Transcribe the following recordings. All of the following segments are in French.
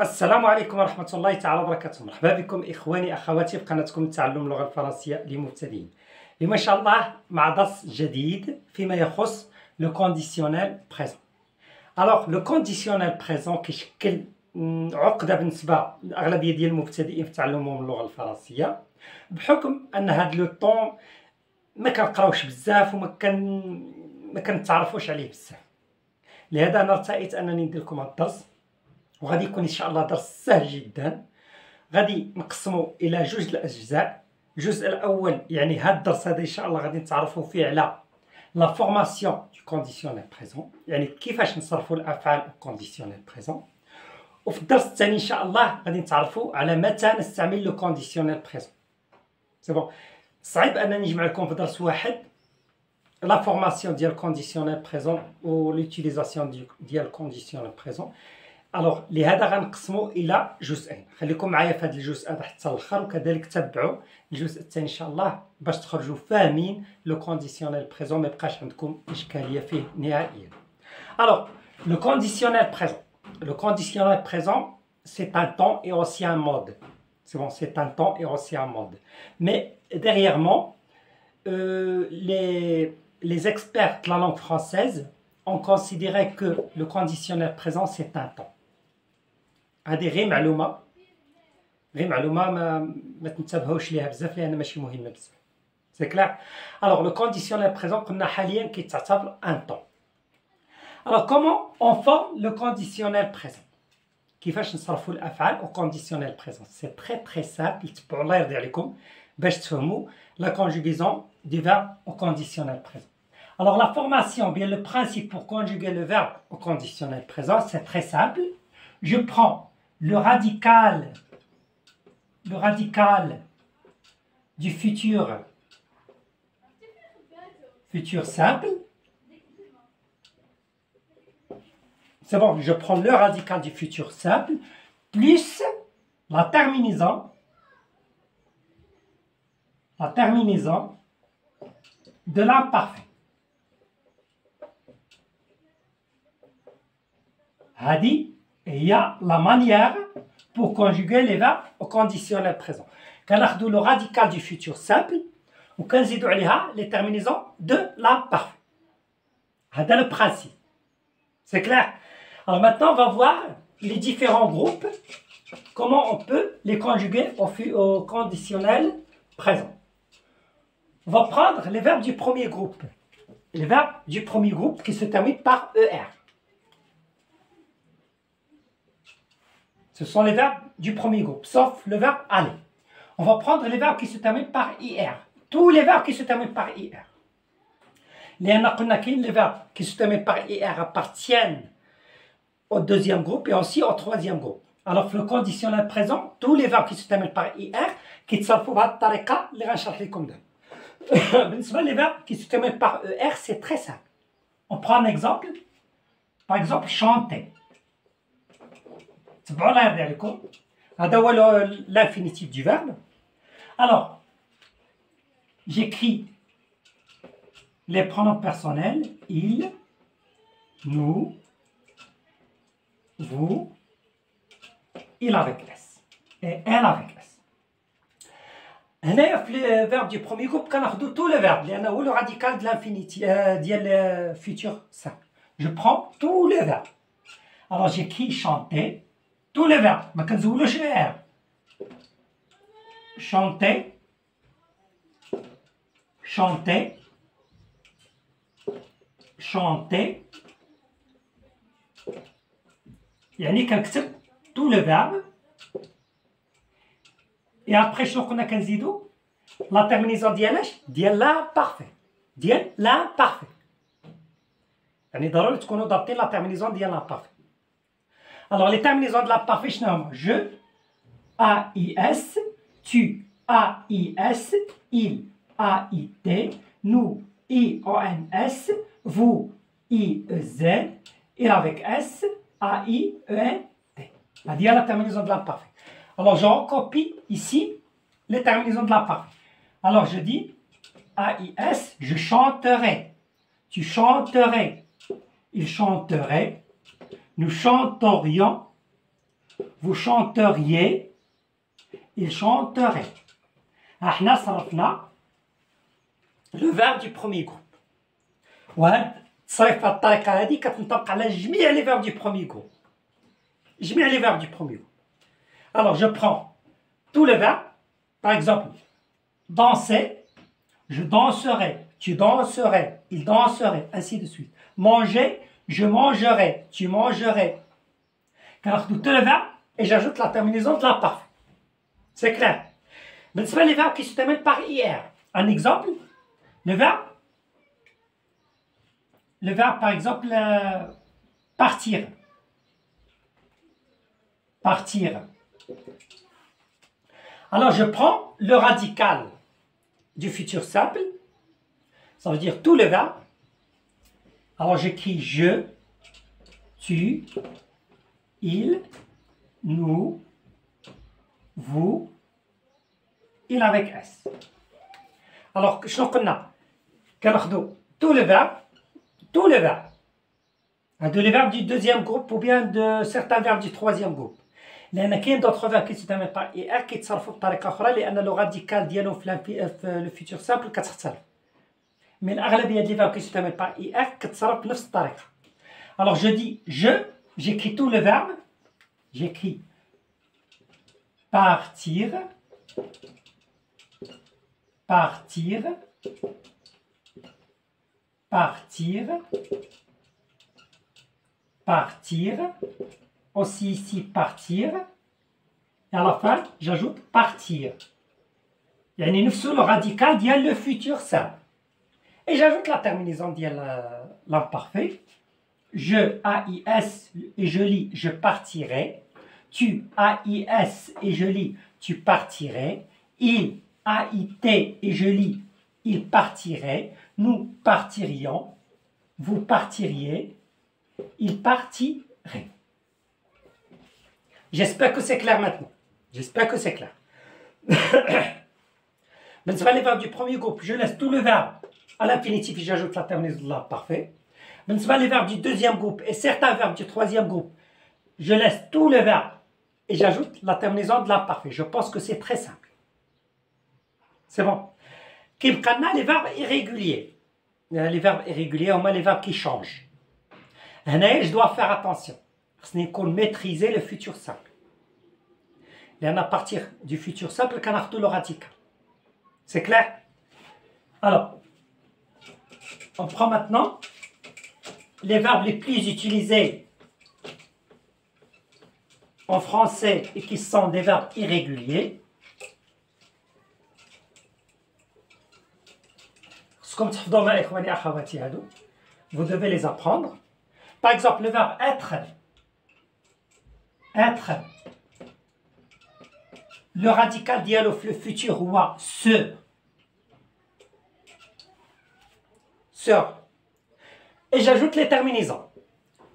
السلام عليكم ورحمة الله تعالى وبركاته. مرحبا بكم إخواني أخواتي في قناتكم تعلم اللغة الفرنسية للمبتدئين. اليوم إن شاء الله مع درس جديد فيما يخص لو كونديسيونيل بريزون. ألوغ لو كونديسيونيل بريزون كيشكل عقدة بالنسبة للأغلبية ديال المبتدئين في تعلمهم اللغة الفرنسية، بحكم أن هاد لو طون ما كنقراوش بزاف وما كنتعرفوش عليه بزاف. لهذا أنا ارتأيت أنني ندير لكم هاد الدرس، وغادي يكون ان شاء الله درس سهل جدا. غادي نقسمه الى جوج الاجزاء. الجزء الاول يعني هذا الدرس هذا ان شاء الله غادي نتعرفوا فيه على لا فورماسيون دو كونديسيونيل بريزون، يعني كيفاش نصرفوا الافعال كونديسيونيل بريزون. وفي الدرس الثاني ان شاء الله غادي نتعرفوا على متى نستعمل لو كونديسيونيل بريزون. سي بون، صعيب انني نجمع لكم في درس واحد لا فورماسيون ديال كونديسيونيل بريزون و لوتيليزاسيون ديال كونديسيونيل بريزون. الوغ لهذا غنقسمو الى جزئين. خليكم معايا في هذا الجزء هذا حتى الاخر، وكذلك تبعوا الجزء الثاني ان شاء الله باش تخرجوا فاهمين لو كونديسيونيل بريزون، ما يبقاش عندكم اشكاليه فيه نهائيا. الوغ لو كونديسيونيل بريزون، le conditionnel présent, c'est un temps et aussi un mode. C'est bon, c'est un temps et aussi un mode. Mais derrière moi, les experts de la langue française ont considéré que le conditionnel présent, c'est un temps. هذه غير معلومه ما تنتبهوش ليها بزاف لان ماشي مهمه بزاف. سي كلير. الوغ لو كونديسيونيل بريزون قلنا حاليا كيتعتبر ان طون. الوغ كومون اون فورم لو كونديسيونيل بريزون، كيفاش نصرفوا الافعال او كونديسيونيل بريزون. سي تري سامبل، تبعوا الله يرضي عليكم باش تفهموا لا كونجوغيزون دي فيرب او كونديسيونيل بريزون. Alors la formation, bien le principe pour conjuguer le verbe au conditionnel présent, c'est très simple. Je prends le radical du futur simple. C'est bon, je prends le radical du futur simple plus la terminaison de l'imparfait. هذه هي la manière pour conjuguer les verbes au conditionnel présent. كناخذوا le radical du futur simple وكنزيدوا عليها les terminaisons de l'imparfait. هذا le principe. C'est clair? Alors maintenant on va voir les différents groupes, comment on peut les conjuguer au conditionnel présent. On va prendre les verbes du premier groupe. Les verbes du premier groupe qui se terminent par ER. Ce sont les verbes du premier groupe, sauf le verbe aller. On va prendre les verbes qui se terminent par IR. Tous les verbes qui se terminent par IR. Les verbes qui se terminent par IR appartiennent au deuxième groupe et aussi au troisième groupe. Alors, le conditionnel présent, tous les verbes qui se terminent par IR, qui تصرفوا بهذه الطريقة اللي غنشرح لكم دابا. بالنسبة les verbes qui se terminent par ER, c'est très simple. On prend un exemple. Par exemple, chanter. تبعوا الله يرضي عليكم. هذا هو l'infinitif du verbe. Alors, j'écris les pronoms personnels il, nous, vous, il avec S et elle avec S. هنايا في le verbe du premier groupe كناخذوا tous les verbes لأنه هو le radical de l'infinitif ديال futur simple. Je prends tous les verbes. Alors j'écris chanter. Tous les verbes, ما كنزولوش R. Chanter, chanter, chanter. يعني كنكتب tous les verbes. Et après شنو كنا كنزيدو؟ لا terminaison ديالاش؟ ديال l'imparfait. ديال l'imparfait. يعني ضروري تكونوا ضابطين لا terminaison ديال l'imparfait. Alors, les terminaisons de l'imparfait, je, A-I-S, tu, A-I-S, il, A-I-T, nous, I-O-N-S, vous, I-E-Z, il avec S, A-I-E-N-T. C'est la terminaison de l'imparfait. Alors, je recopie ici les terminaisons de l'imparfait. Alors, je dis A-I-S, je chanterai, tu chanterais, il chanterait, nous chanterions, vous chanteriez, il chanterait. احنا صرفنا le verbe du premier groupe. وهاد التصريف بهاد الطريقة هادي كتنطبق على جميع les verbes du premier groupe. جميع les verbes du premier groupe. Alors je prends tous les verbes. Par exemple, danser, je danserai, tu danserais, il danserait, ainsi de suite. Manger, je mangerai, tu mangerais. Car tous les verbes, et j'ajoute la terminaison de l'imparfait. C'est clair. Mais ce sont les verbes qui se terminent par IR. Un exemple, le verbe par exemple, partir. Partir. Alors je prends le radical du futur simple, ça veut dire tous les verbes. Alors j'écris je, tu, il, nous, vous, il avec S. Alors شنو قلنا؟ كناخذوا tous les verbes. Les verbes du deuxième groupe ou bien de certains verbes du troisième groupe. لأن كاين d'autres verbes qui se terminent par IR كيتصرفوا بطريقة أخرى لأن لو راديكال ديالهم في لو فيتور سامبل كتختلف. Mais الأغلبية ديال les verbes qui se terminent par IR كتتصرف بنفس الطريقة. Alors je dis j'écris tous les verbes. J'écris partir, partir, partir, partir, aussi ici partir, et à la fin j'ajoute partir. يعني نفسه le radical ديال le futur simple. Et j'ajoute la terminaison ديال l'imparfait. Je, AIS, et je lis, je partirai. Tu, AIS, et je lis, tu partirais. Il, AIT, et je lis, il partirait. Nous partirions. Vous partiriez. Il partirait. J'espère que c'est clair maintenant. J'espère que c'est clair. Mais ce sera les verbes du premier groupe. Je laisse tout le verbe à l'infinitif et j'ajoute la terminaison de l'imparfait. Mais ce sera les verbes du deuxième groupe et certains verbes du troisième groupe. Je laisse tous les verbes et j'ajoute la terminaison de l'imparfait. Je pense que c'est très simple. C'est bon. كيبقى les verbes irréguliers. Les verbes irréguliers هما les verbes qui changent. هنايا je dois faire attention. خصني نكون maîtriser le futur simple. لأن à partir du futur simple كناخدو le radical. C'est clair? Alors, on prend maintenant les verbes les plus utilisés en français et qui sont des verbes irréguliers. Vous devez les apprendre. Par exemple, le verbe être. Être. Le radical dialogue, le futur roi, se. Sœur. Et j'ajoute les terminaisons.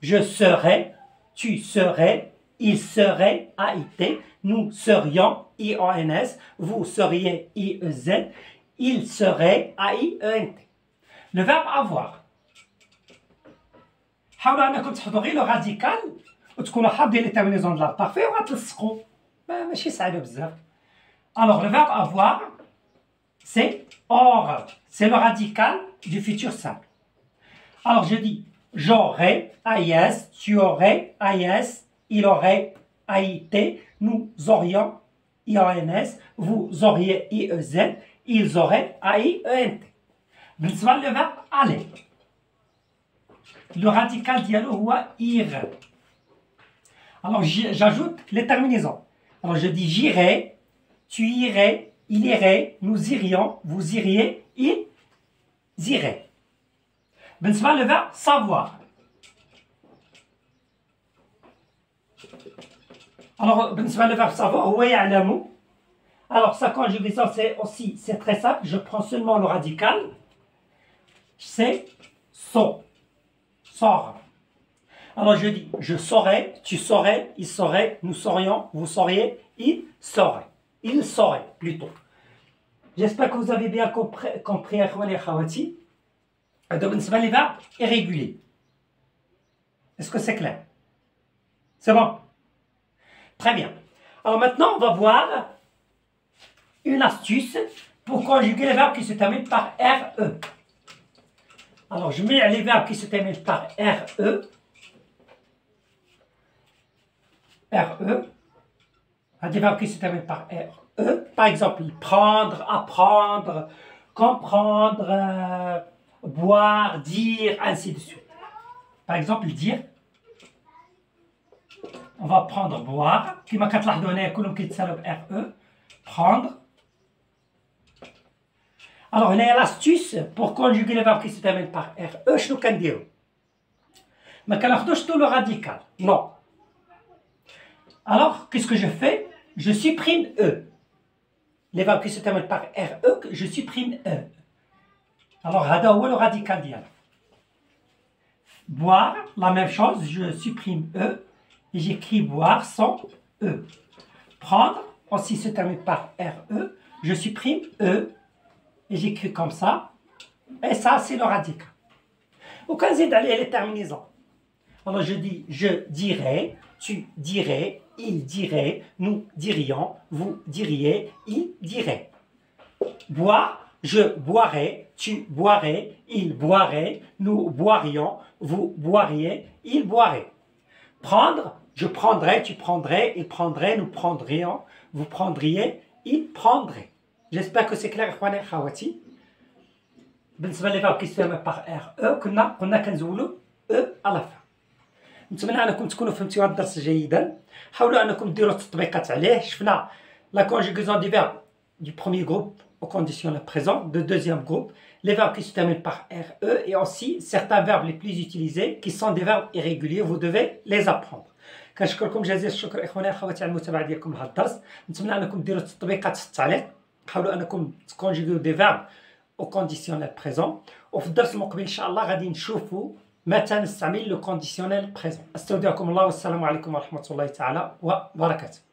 Je serai, tu serais, il serait, AIT, nous serions, IONS, vous seriez, IEZ, il serait, AIENT. Le verbe avoir. حاولوا انكم تحفظوا غير لو راديكال وتكونوا حافظين لي تيرمينيزون دو لابارفي وغتلصقوا ماشي صعيبه بزاف. Alors le verbe avoir c'est or, c'est le radical du futur simple. Alors je dis j'aurais, AIS, tu aurais, AIS, il aurait, AIT, nous aurions, IONS, vous auriez, IEZ, ils auraient, AIENT. بالنسبة le verbe aller. Le radical dialogue هو ir. Alors j'ajoute les terminaisons. Alors je dis j'irai, tu irais, il irait, nous irions, vous iriez, ils iraient. بالنسبة le verbe savoir. Alors بالنسبة le verbe savoir هو يعلم. Alors sa conjugaison c'est très simple. Je prends seulement le radical. C'est so. Sort. Alors je dis je saurais, tu saurais, il saurait, nous saurions, vous sauriez, il saurait. Il saurait plutôt. J'espère que vous avez bien compris أخواني أخواتي. Donc بالنسبة les verbes irréguliers. Est-ce que c'est clair? C'est bon. Très bien. Alors maintenant, on va voir une astuce pour conjuguer les verbes qui se terminent par RE. Alors, je mets les verbes qui se terminent par RE. RE. Des verbes qui se terminent par RE. Par exemple, prendre, apprendre, comprendre, boire, dire, ainsi de suite. Par exemple, dire. On va prendre boire. كما كتلاحظوا هنايا كلهم كيتسالوا ب RE. Prendre. Alors, هنايا l'astuce pour conjuguer les verbes qui se terminent par RE. شنو كنديرو؟ ما كناخدوش tout le radical. Non. Alors, qu'est-ce que je fais? Je supprime E. Les verbes qui se terminent par RE, je supprime E. Alors, هذا هو le radical ديالها. Boire, la même chose, je supprime E. Et j'écris boire sans E. Prendre, aussi se termine par RE. Je supprime E. Et j'écris comme ça. Et ça, c'est le radical. Au cas où d'aller les terminaisons. Alors, je dis je dirais, tu dirais, il dirait, nous dirions, vous diriez, il dirait. Boire, je boirais, tu boirais, il boirait, nous boirions, vous boiriez, il boirait. Prendre, je prendrais, tu prendrais, il prendrait, nous prendrions, vous prendriez, il prendrait. J'espère que c'est clair, إخواني أخواتي. بالنسبة لي verbes qui se terminent par RE كنا كنزولوا E à la fin. نتمنى أنكم تكونوا فهمتوا هذا الدرس جيدا. حاولوا أنكم ديروا التطبيقات عليه. شفنا la conjugaison du verbe du premier groupe au conditionnel présent, du deuxième groupe, les verbes qui se terminent par RE et aussi certains verbes les plus utilisés qui sont des verbes irréguliers, vous devez les apprendre. كنشكركم جزيل الشكر إخواني أخواتي على المتابعة ديالكم لهذا الدرس. نتمنى أنكم ديروا التطبيقات في التعليق. حاولوا أنكم تكونجيغيو دي فيرب au conditionnel présent. وفي الدرس المقبل إن شاء الله غادي نشوفوا متى نستعمل لو conditionnel présent. أستودعكم الله والسلام عليكم ورحمة الله تعالى وبركاته.